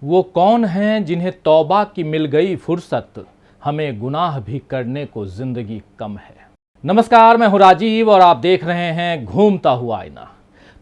वो कौन हैं जिन्हें तौबा की मिल गई फुर्सत, हमें गुनाह भी करने को जिंदगी कम है। नमस्कार, मैं हूं राजीव और आप देख रहे हैं घूमता हुआ आईना।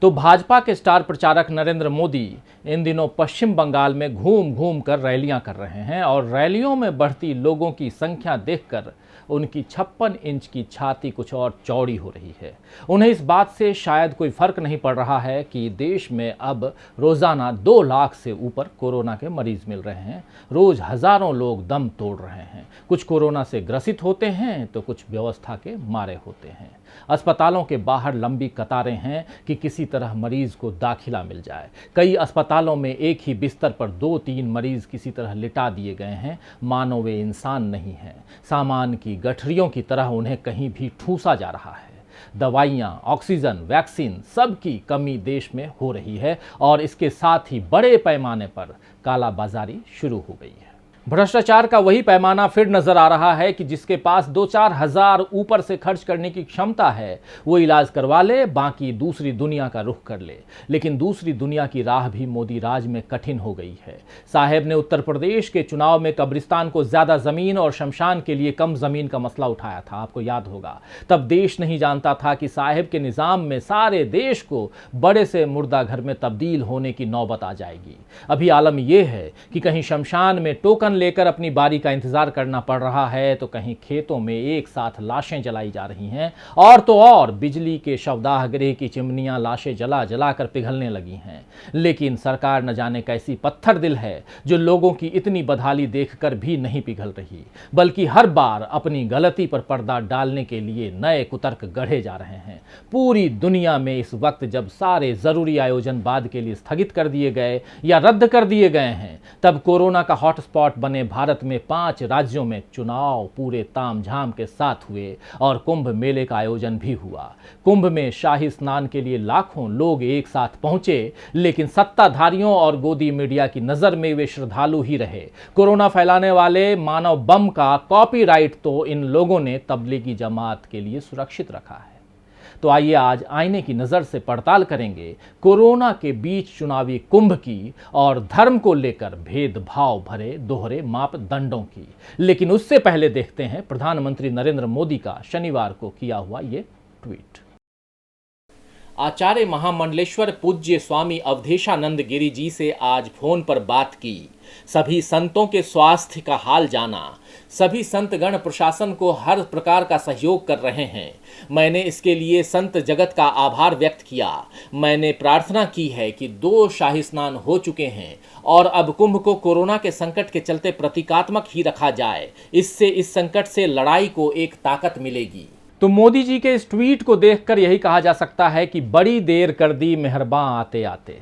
तो भाजपा के स्टार प्रचारक नरेंद्र मोदी इन दिनों पश्चिम बंगाल में घूम घूम कर रैलियां कर रहे हैं और रैलियों में बढ़ती लोगों की संख्या देखकर उनकी 56 इंच की छाती कुछ और चौड़ी हो रही है। उन्हें इस बात से शायद कोई फर्क नहीं पड़ रहा है कि देश में अब रोजाना 2 लाख से ऊपर कोरोना के मरीज मिल रहे हैं। रोज हजारों लोग दम तोड़ रहे हैं। कुछ कोरोना से ग्रसित होते हैं तो कुछ व्यवस्था के मारे होते हैं। अस्पतालों के बाहर लंबी कतारें हैं कि किसी तरह मरीज को दाखिला मिल जाए। कई अस्पतालों में एक ही बिस्तर पर 2-3 मरीज किसी तरह लिटा दिए गए हैं, मानो वे इंसान नहीं हैं। सामान की गठरियों की तरह उन्हें कहीं भी ठूंसा जा रहा है। दवाइयां, ऑक्सीजन, वैक्सीन सब की कमी देश में हो रही है और इसके साथ ही बड़े पैमाने पर कालाबाजारी शुरू हो गई है। भ्रष्टाचार का वही पैमाना फिर नजर आ रहा है कि जिसके पास 2-4 हजार ऊपर से खर्च करने की क्षमता है वो इलाज करवा ले, बाकी दूसरी दुनिया का रुख कर ले। लेकिन दूसरी दुनिया की राह भी मोदी राज में कठिन हो गई है। साहेब ने उत्तर प्रदेश के चुनाव में कब्रिस्तान को ज्यादा जमीन और शमशान के लिए कम जमीन का मसला उठाया था, आपको याद होगा। तब देश नहीं जानता था कि साहेब के निजाम में सारे देश को बड़े से मुर्दा घर में तब्दील होने की नौबत आ जाएगी। अभी आलम यह है कि कहीं शमशान में टोकन लेकर अपनी बारी का इंतजार करना पड़ रहा है तो कहीं खेतों में एक साथ लाशें जलाई जा रही हैं और तो और बिजली के शवदाह गृह की चिमनियां लाशें जला जला कर पिघलने लगी हैं। लेकिन सरकार न जाने कैसी पत्थर दिल है जो लोगों की इतनी बदहाली देखकर भी नहीं पिघल रही, बल्कि हर बार अपनी गलती पर पर्दा डालने के लिए नए कुतर्क गढ़े जा रहे हैं। पूरी दुनिया में इस वक्त जब सारे जरूरी आयोजन बाद के लिए स्थगित कर दिए गए या रद्द कर दिए गए हैं, तब कोरोना का हॉटस्पॉट बने भारत में 5 राज्यों में चुनाव पूरे तामझाम के साथ हुए और कुंभ मेले का आयोजन भी हुआ। कुंभ में शाही स्नान के लिए लाखों लोग एक साथ पहुंचे, लेकिन सत्ताधारियों और गोदी मीडिया की नजर में वे श्रद्धालु ही रहे। कोरोना फैलाने वाले मानव बम का कॉपीराइट तो इन लोगों ने तबलीगी जमात के लिए सुरक्षित रखा है। तो आइए आज आईने की नजर से पड़ताल करेंगे कोरोना के बीच चुनावी कुंभ की और धर्म को लेकर भेदभाव भरे दोहरे मापदंडों की। लेकिन उससे पहले देखते हैं प्रधानमंत्री नरेंद्र मोदी का शनिवार को किया हुआ ये ट्वीट। आचार्य महामंडलेश्वर पूज्य स्वामी अवधेशानंद गिरी जी से आज फोन पर बात की। सभी संतों के स्वास्थ्य का हाल जाना। सभी संतगण प्रशासन को हर प्रकार का सहयोग कर रहे हैं। मैंने इसके लिए संत जगत का आभार व्यक्त किया। मैंने प्रार्थना की है कि 2 शाही स्नान हो चुके हैं और अब कुंभ को कोरोना के संकट के चलते प्रतीकात्मक ही रखा जाए। इससे इस संकट से लड़ाई को एक ताकत मिलेगी। तो मोदी जी के इस ट्वीट को देखकर यही कहा जा सकता है कि बड़ी देर कर दी मेहरबां आते आते।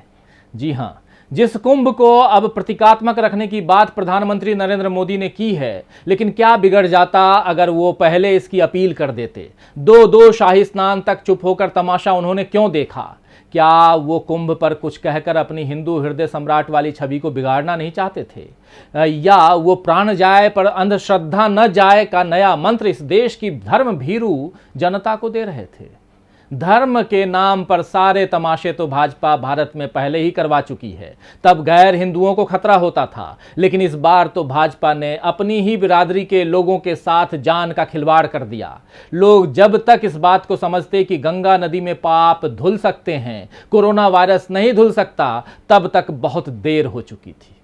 जी हां, जिस कुंभ को अब प्रतीकात्मक रखने की बात प्रधानमंत्री नरेंद्र मोदी ने की है, लेकिन क्या बिगड़ जाता अगर वो पहले इसकी अपील कर देते। 2 शाही स्नान तक चुप होकर तमाशा उन्होंने क्यों देखा? क्या वो कुंभ पर कुछ कहकर अपनी हिंदू हृदय सम्राट वाली छवि को बिगाड़ना नहीं चाहते थे? या वो प्राण जाए पर अंधश्रद्धा न जाए का नया मंत्र इस देश की धर्म भीरू जनता को दे रहे थे? धर्म के नाम पर सारे तमाशे तो भाजपा भारत में पहले ही करवा चुकी है। तब गैर हिंदुओं को खतरा होता था, लेकिन इस बार तो भाजपा ने अपनी ही बिरादरी के लोगों के साथ जान का खिलवाड़ कर दिया। लोग जब तक इस बात को समझते कि गंगा नदी में पाप धुल सकते हैं, कोरोना वायरस नहीं धुल सकता, तब तक बहुत देर हो चुकी थी।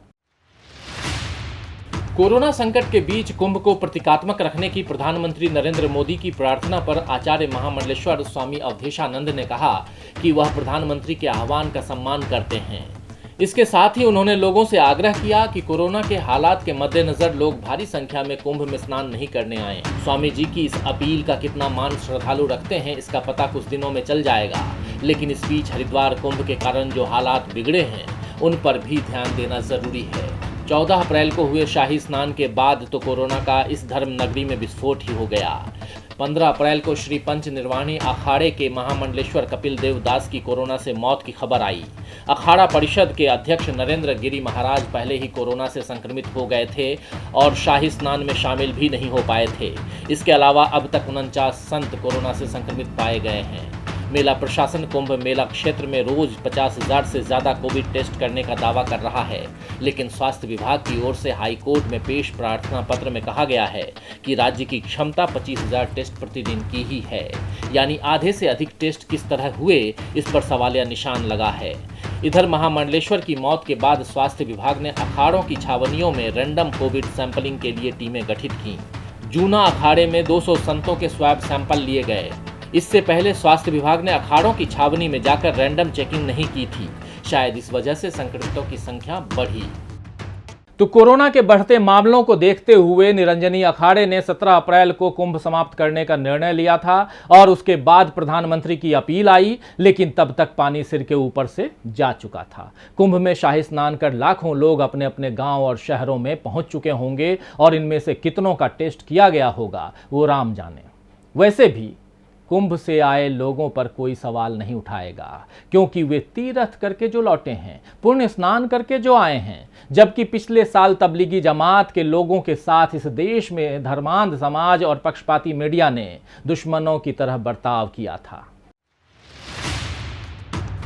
कोरोना संकट के बीच कुंभ को प्रतीकात्मक रखने की प्रधानमंत्री नरेंद्र मोदी की प्रार्थना पर आचार्य महामंडलेश्वर स्वामी अवधेशानंद ने कहा कि वह प्रधानमंत्री के आह्वान का सम्मान करते हैं। इसके साथ ही उन्होंने लोगों से आग्रह किया कि कोरोना के हालात के मद्देनजर लोग भारी संख्या में कुंभ में स्नान नहीं करने आए। स्वामी जी की इस अपील का कितना मान श्रद्धालु रखते हैं इसका पता कुछ दिनों में चल जाएगा। लेकिन इस बीच हरिद्वार कुंभ के कारण जो हालात बिगड़े हैं उन पर भी ध्यान देना जरूरी है। 14 अप्रैल को हुए शाही स्नान के बाद तो कोरोना का इस धर्म नगरी में विस्फोट ही हो गया। 15 अप्रैल को श्री पंच निर्वाणी अखाड़े के महामंडलेश्वर कपिल देव दास की कोरोना से मौत की खबर आई। अखाड़ा परिषद के अध्यक्ष नरेंद्र गिरी महाराज पहले ही कोरोना से संक्रमित हो गए थे और शाही स्नान में शामिल भी नहीं हो पाए थे। इसके अलावा अब तक 49 संत कोरोना से संक्रमित पाए गए हैं। मेला प्रशासन कुंभ मेला क्षेत्र में रोज 50,000 से ज्यादा कोविड टेस्ट करने का दावा कर रहा है, लेकिन स्वास्थ्य विभाग की ओर से हाई कोर्ट में पेश प्रार्थना पत्र में कहा गया है कि राज्य की क्षमता 25,000 टेस्ट प्रतिदिन की ही है, यानी आधे से अधिक टेस्ट किस तरह हुए, इस पर सवालिया निशान लगा है। इधर महामंडलेश्वर की मौत के बाद स्वास्थ्य विभाग ने अखाड़ों की छावनियों में रैंडम कोविड सैंपलिंग के लिए टीमें गठित की। जूना अखाड़े में 200 संतों के स्वैब सैंपल लिए गए। इससे पहले स्वास्थ्य विभाग ने अखाड़ों की छावनी में जाकर रैंडम चेकिंग नहीं की थी, शायद इस वजह से संक्रमितों की संख्या बढ़ी। तो कोरोना के बढ़ते मामलों को देखते हुए निरंजनी अखाड़े ने 17 अप्रैल को कुंभ समाप्त करने का निर्णय लिया था और उसके बाद प्रधानमंत्री की अपील आई, लेकिन तब तक पानी सिर के ऊपर से जा चुका था। कुंभ में शाही स्नान कर लाखों लोग अपने अपने गांव और शहरों में पहुंच चुके होंगे और इनमें से कितनों का टेस्ट किया गया होगा वो राम जाने। वैसे भी कुंभ से आए लोगों पर कोई सवाल नहीं उठाएगा, क्योंकि वे तीर्थ करके जो लौटे हैं, पुण्य स्नान करके जो आए हैं, जबकि पिछले साल तबलीगी जमात के लोगों के साथ इस देश में धर्मांध समाज और पक्षपाती मीडिया ने दुश्मनों की तरह बर्ताव किया था।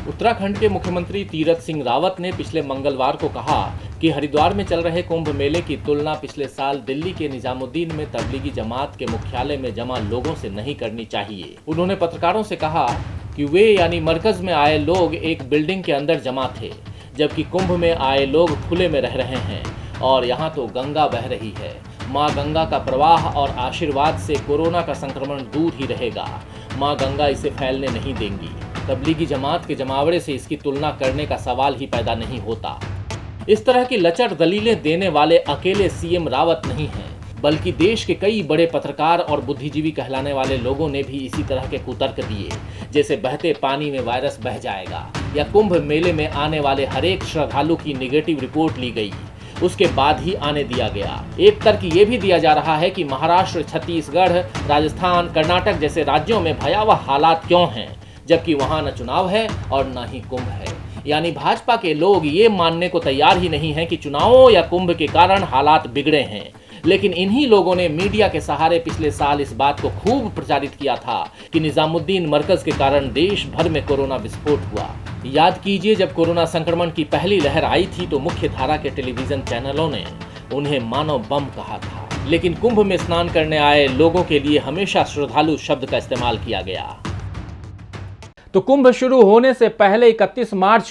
उत्तराखंड के मुख्यमंत्री तीरथ सिंह रावत ने पिछले मंगलवार को कहा कि हरिद्वार में चल रहे कुंभ मेले की तुलना पिछले साल दिल्ली के निजामुद्दीन में तबलीगी जमात के मुख्यालय में जमा लोगों से नहीं करनी चाहिए। उन्होंने पत्रकारों से कहा कि वे यानी मरकज में आए लोग एक बिल्डिंग के अंदर जमा थे, जबकि कुंभ में आए लोग खुले में रह रहे हैं और यहाँ तो गंगा बह रही है। माँ गंगा का प्रवाह और आशीर्वाद से कोरोना का संक्रमण दूर ही रहेगा। माँ गंगा इसे फैलने नहीं देंगी। तबलीगी जमात के जमावड़े से इसकी तुलना करने का सवाल ही पैदा नहीं होता। इस तरह की लचर दलीलें देने वाले अकेले सीएम रावत नहीं हैं, बल्कि देश के कई बड़े पत्रकार और बुद्धिजीवी कहलाने वाले लोगों ने भी इसी तरह के कुतर्क दिए, जैसे बहते पानी में वायरस बह जाएगा या कुंभ मेले में आने वाले हर एक श्रद्धालु की नेगेटिव रिपोर्ट ली गई, उसके बाद ही आने दिया गया। एक तर्क ये भी दिया जा रहा है कि महाराष्ट्र, छत्तीसगढ़, राजस्थान, कर्नाटक जैसे राज्यों में भयावह हालात क्यों हैं, जबकि वहां न चुनाव है और न ही कुंभ है। यानी भाजपा के लोग ये मानने को तैयार ही नहीं हैं कि चुनावों या कुंभ के कारण हालात बिगड़े हैं, लेकिन इन्हीं लोगों ने मीडिया के सहारे पिछले साल इस बात को खूब प्रचारित किया था कि निजामुद्दीन मरकज के कारण देश भर में कोरोना विस्फोट हुआ। याद कीजिए, जब कोरोना संक्रमण की पहली लहर आई थी तो मुख्य धारा के टेलीविजन चैनलों ने उन्हें मानव बम कहा था, लेकिन कुंभ में स्नान करने आए लोगों के लिए हमेशा श्रद्धालु शब्द का इस्तेमाल किया गया। तो कुंभ शुरू होने से पहले 31 मार्च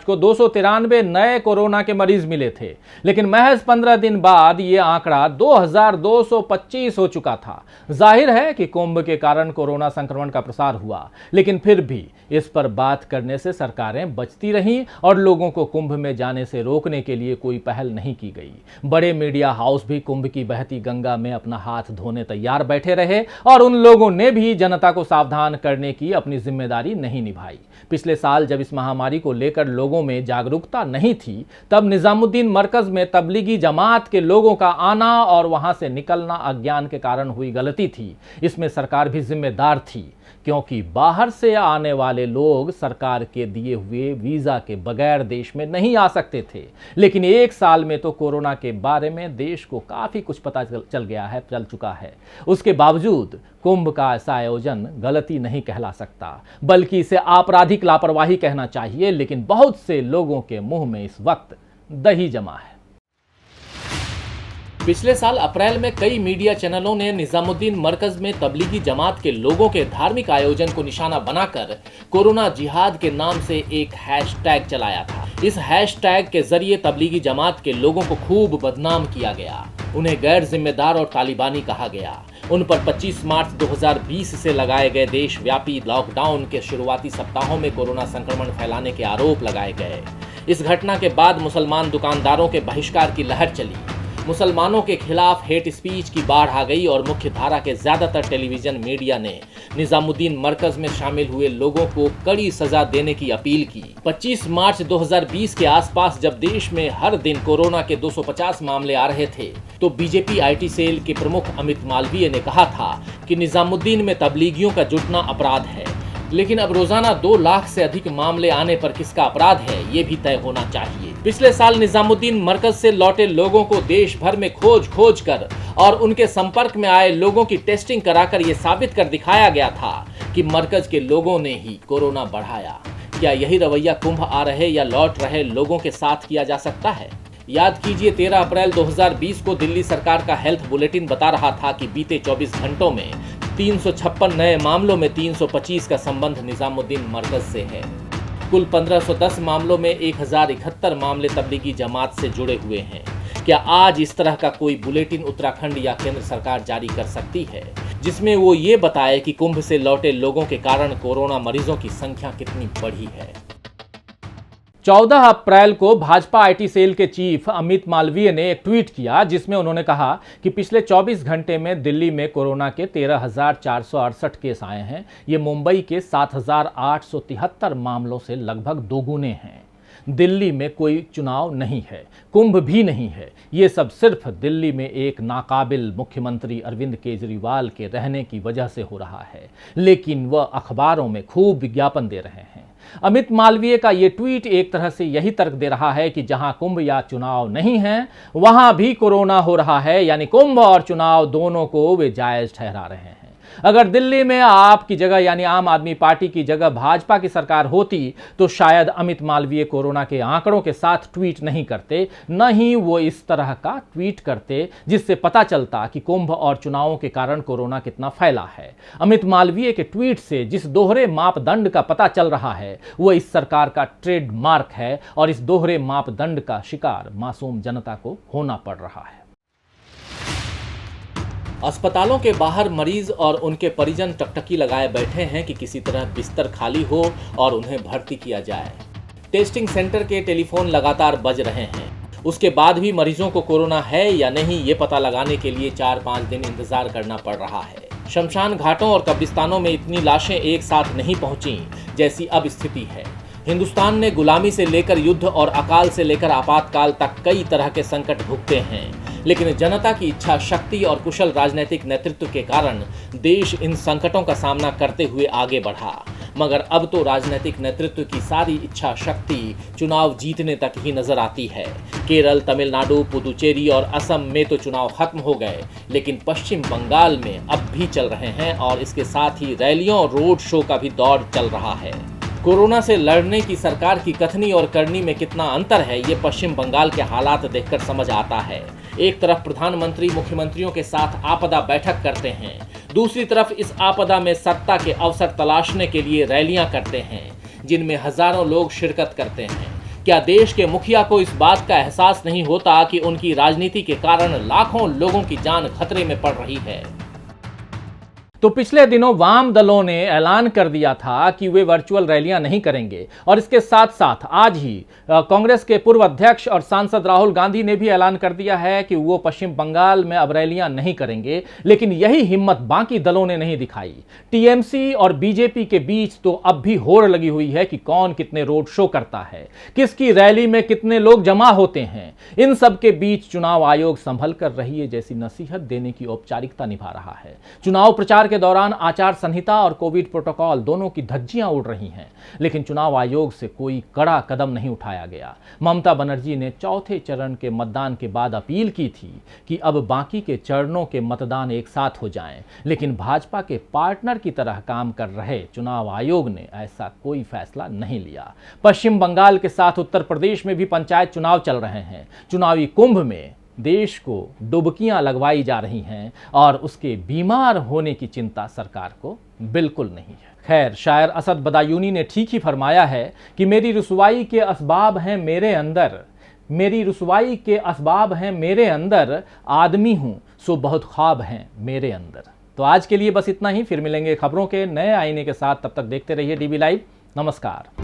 को 293 नए कोरोना के मरीज मिले थे, लेकिन महज 15 दिन बाद ये आंकड़ा 2225 हो चुका था। जाहिर है कि कुंभ के कारण कोरोना संक्रमण का प्रसार हुआ, लेकिन फिर भी इस पर बात करने से सरकारें बचती रहीं और लोगों को कुंभ में जाने से रोकने के लिए कोई पहल नहीं की गई। बड़े मीडिया हाउस भी कुंभ की बहती गंगा में अपना हाथ धोने तैयार बैठे रहे और उन लोगों ने भी जनता को सावधान करने की अपनी जिम्मेदारी नहीं निभाई। पिछले साल जब इस महामारी को लेकर लोगों में जागरूकता नहीं थी, तब निजामुद्दीन मरकज में तबलीगी जमात के लोगों का आना और वहां से निकलना अज्ञान के कारण हुई गलती थी। इसमें सरकार भी जिम्मेदार थी, क्योंकि बाहर से आने वाले लोग सरकार के दिए हुए वीजा के बगैर देश में नहीं आ सकते थे। लेकिन एक साल में तो कोरोना के बारे में देश को काफी कुछ पता चल चुका है। उसके बावजूद कुंभ का ऐसा आयोजन गलती नहीं कहला सकता, बल्कि इसे आपराधिक लापरवाही कहना चाहिए। लेकिन बहुत से लोगों के मुंह में इस वक्त दही जमा है। पिछले साल अप्रैल में कई मीडिया चैनलों ने निजामुद्दीन मरकज में तबलीगी जमात के लोगों के धार्मिक आयोजन को निशाना बनाकर कोरोना जिहाद के नाम से एक हैशटैग चलाया था। इस हैशटैग के जरिए तबलीगी जमात के लोगों को खूब बदनाम किया गया, उन्हें गैर जिम्मेदार और तालिबानी कहा गया। उन पर 25 मार्च 2020 से लगाए गए देशव्यापी लॉकडाउन के शुरुआती सप्ताहों में कोरोना संक्रमण फैलाने के आरोप लगाए गए। इस घटना के बाद मुसलमान दुकानदारों के बहिष्कार की लहर चली। मुसलमानों के खिलाफ हेट स्पीच की बाढ़ आ गई और मुख्य धारा के ज्यादातर टेलीविजन मीडिया ने निजामुद्दीन मरकज में शामिल हुए लोगों को कड़ी सजा देने की अपील की। 25 मार्च 2020 के आसपास जब देश में हर दिन कोरोना के 250 मामले आ रहे थे, तो बीजेपी आईटी सेल के प्रमुख अमित मालवीय ने कहा था कि निजामुद्दीन में तबलीगियों का जुटना अपराध है। लेकिन अब रोजाना 2 लाख से अधिक मामले आने पर किसका अपराध है, ये भी तय होना चाहिए। पिछले साल निजामुद्दीन मरकज से लौटे लोगों को देश भर में खोज कर और उनके संपर्क में आए लोगों की टेस्टिंग कराकर ये साबित कर दिखाया गया था कि मरकज के लोगों ने ही कोरोना बढ़ाया। क्या यही रवैया कुंभ आ रहे या लौट रहे लोगों के साथ किया जा सकता है? याद कीजिए 13 अप्रैल 2020 को दिल्ली सरकार का हेल्थ बुलेटिन बता रहा था कि बीते 24 घंटों में 356 नए मामलों में 325 का संबंध निजामुद्दीन मरकज से है। कुल 1510 मामलों में 1071 मामले तबलीगी जमात से जुड़े हुए हैं। क्या आज इस तरह का कोई बुलेटिन उत्तराखंड या केंद्र सरकार जारी कर सकती है जिसमें वो ये बताए कि कुंभ से लौटे लोगों के कारण कोरोना मरीजों की संख्या कितनी बढ़ी है? 14 अप्रैल को भाजपा आईटी सेल के चीफ अमित मालवीय ने एक ट्वीट किया जिसमें उन्होंने कहा कि पिछले 24 घंटे में दिल्ली में कोरोना के 13,468 केस आए हैं। ये मुंबई के 7,873 मामलों से लगभग दोगुने हैं। दिल्ली में कोई चुनाव नहीं है, कुंभ भी नहीं है। ये सब सिर्फ दिल्ली में एक नाकाबिल मुख्यमंत्री अरविंद केजरीवाल के रहने की वजह से हो रहा है, लेकिन वह अखबारों में खूब विज्ञापन दे रहे हैं। अमित मालवीय का ये ट्वीट एक तरह से यही तर्क दे रहा है कि जहां कुंभ या चुनाव नहीं है वहां भी कोरोना हो रहा है, यानी कुंभ और चुनाव दोनों को वे जायज ठहरा रहे हैं। अगर दिल्ली में आपकी जगह यानी आम आदमी पार्टी की जगह भाजपा की सरकार होती तो शायद अमित मालवीय कोरोना के आंकड़ों के साथ ट्वीट नहीं करते, न ही वो इस तरह का ट्वीट करते जिससे पता चलता कि कुंभ और चुनावों के कारण कोरोना कितना फैला है। अमित मालवीय के ट्वीट से जिस दोहरे मापदंड का पता चल रहा है वो इस सरकार का ट्रेडमार्क है और इस दोहरे मापदंड का शिकार मासूम जनता को होना पड़ रहा है। अस्पतालों के बाहर मरीज और उनके परिजन टकटकी लगाए बैठे हैं कि किसी तरह बिस्तर खाली हो और उन्हें भर्ती किया जाए। टेस्टिंग सेंटर के टेलीफोन लगातार बज रहे हैं। उसके बाद भी मरीजों को कोरोना है या नहीं ये पता लगाने के लिए 4-5 दिन इंतजार करना पड़ रहा है। शमशान घाटों और कब्रिस्तानों में इतनी लाशें एक साथ नहीं पहुंची जैसी अब स्थिति है। हिंदुस्तान ने गुलामी से लेकर युद्ध और अकाल से लेकर आपातकाल तक कई तरह के संकट भुगते हैं, लेकिन जनता की इच्छा शक्ति और कुशल राजनीतिक नेतृत्व के कारण देश इन संकटों का सामना करते हुए आगे बढ़ा। मगर अब तो राजनीतिक नेतृत्व की सारी इच्छा शक्ति चुनाव जीतने तक ही नजर आती है। केरल, तमिलनाडु, पुदुचेरी और असम में तो चुनाव खत्म हो गए, लेकिन पश्चिम बंगाल में अब भी चल रहे हैं और इसके साथ ही रैलियों और रोड शो का भी दौर चल रहा है। कोरोना से लड़ने की सरकार की कथनी और करनी में कितना अंतर है ये पश्चिम बंगाल के हालात देखकर समझ आता है। एक तरफ प्रधानमंत्री मुख्यमंत्रियों के साथ आपदा बैठक करते हैं, दूसरी तरफ इस आपदा में सत्ता के अवसर तलाशने के लिए रैलियां करते हैं जिनमें हजारों लोग शिरकत करते हैं। क्या देश के मुखिया को इस बात का एहसास नहीं होता कि उनकी राजनीति के कारण लाखों लोगों की जान खतरे में पड़ रही है? तो पिछले दिनों वाम दलों ने ऐलान कर दिया था कि वे वर्चुअल रैलियां नहीं करेंगे और इसके साथ साथ आज ही कांग्रेस के पूर्व अध्यक्ष और सांसद राहुल गांधी ने भी ऐलान कर दिया है कि वो पश्चिम बंगाल में अब रैलियां नहीं करेंगे। लेकिन यही हिम्मत बाकी दलों ने नहीं दिखाई। टीएमसी और बीजेपी के बीच तो अब भी होड़ लगी हुई है कि कौन कितने रोड शो करता है, किसकी रैली में कितने लोग जमा होते हैं। इन सब के बीच चुनाव आयोग संभल कर रहिए जैसी नसीहत देने की औपचारिकता निभा रहा है। चुनाव प्रचार के दौरान आचार संहिता और कोविड प्रोटोकॉल दोनों की धज्जियां उड़ रही हैं, लेकिन चुनाव आयोग से कोई कड़ा कदम नहीं उठाया गया। ममता बनर्जी ने चौथे चरण के मतदान के बाद अपील की थी कि अब बाकी के चरणों के मतदान एक साथ हो जाएं, लेकिन भाजपा के पार्टनर की तरह काम कर रहे चुनाव आयोग ने ऐसा कोई फैसला नहीं लिया। पश्चिम बंगाल के साथ उत्तर प्रदेश में भी पंचायत चुनाव चल रहे हैं। चुनावी कुंभ में देश को डुबकियां लगवाई जा रही हैं और उसके बीमार होने की चिंता सरकार को बिल्कुल नहीं है। खैर, शायर असद बदायूनी ने ठीक ही फरमाया है कि मेरी रुसवाई के असबाब हैं मेरे अंदर, मेरी रुसवाई के असबाब हैं मेरे अंदर, आदमी हूं सो बहुत ख्वाब हैं मेरे अंदर। तो आज के लिए बस इतना ही। फिर मिलेंगे खबरों के नए आईने के साथ। तब तक देखते रहिए डीबी लाइव। नमस्कार।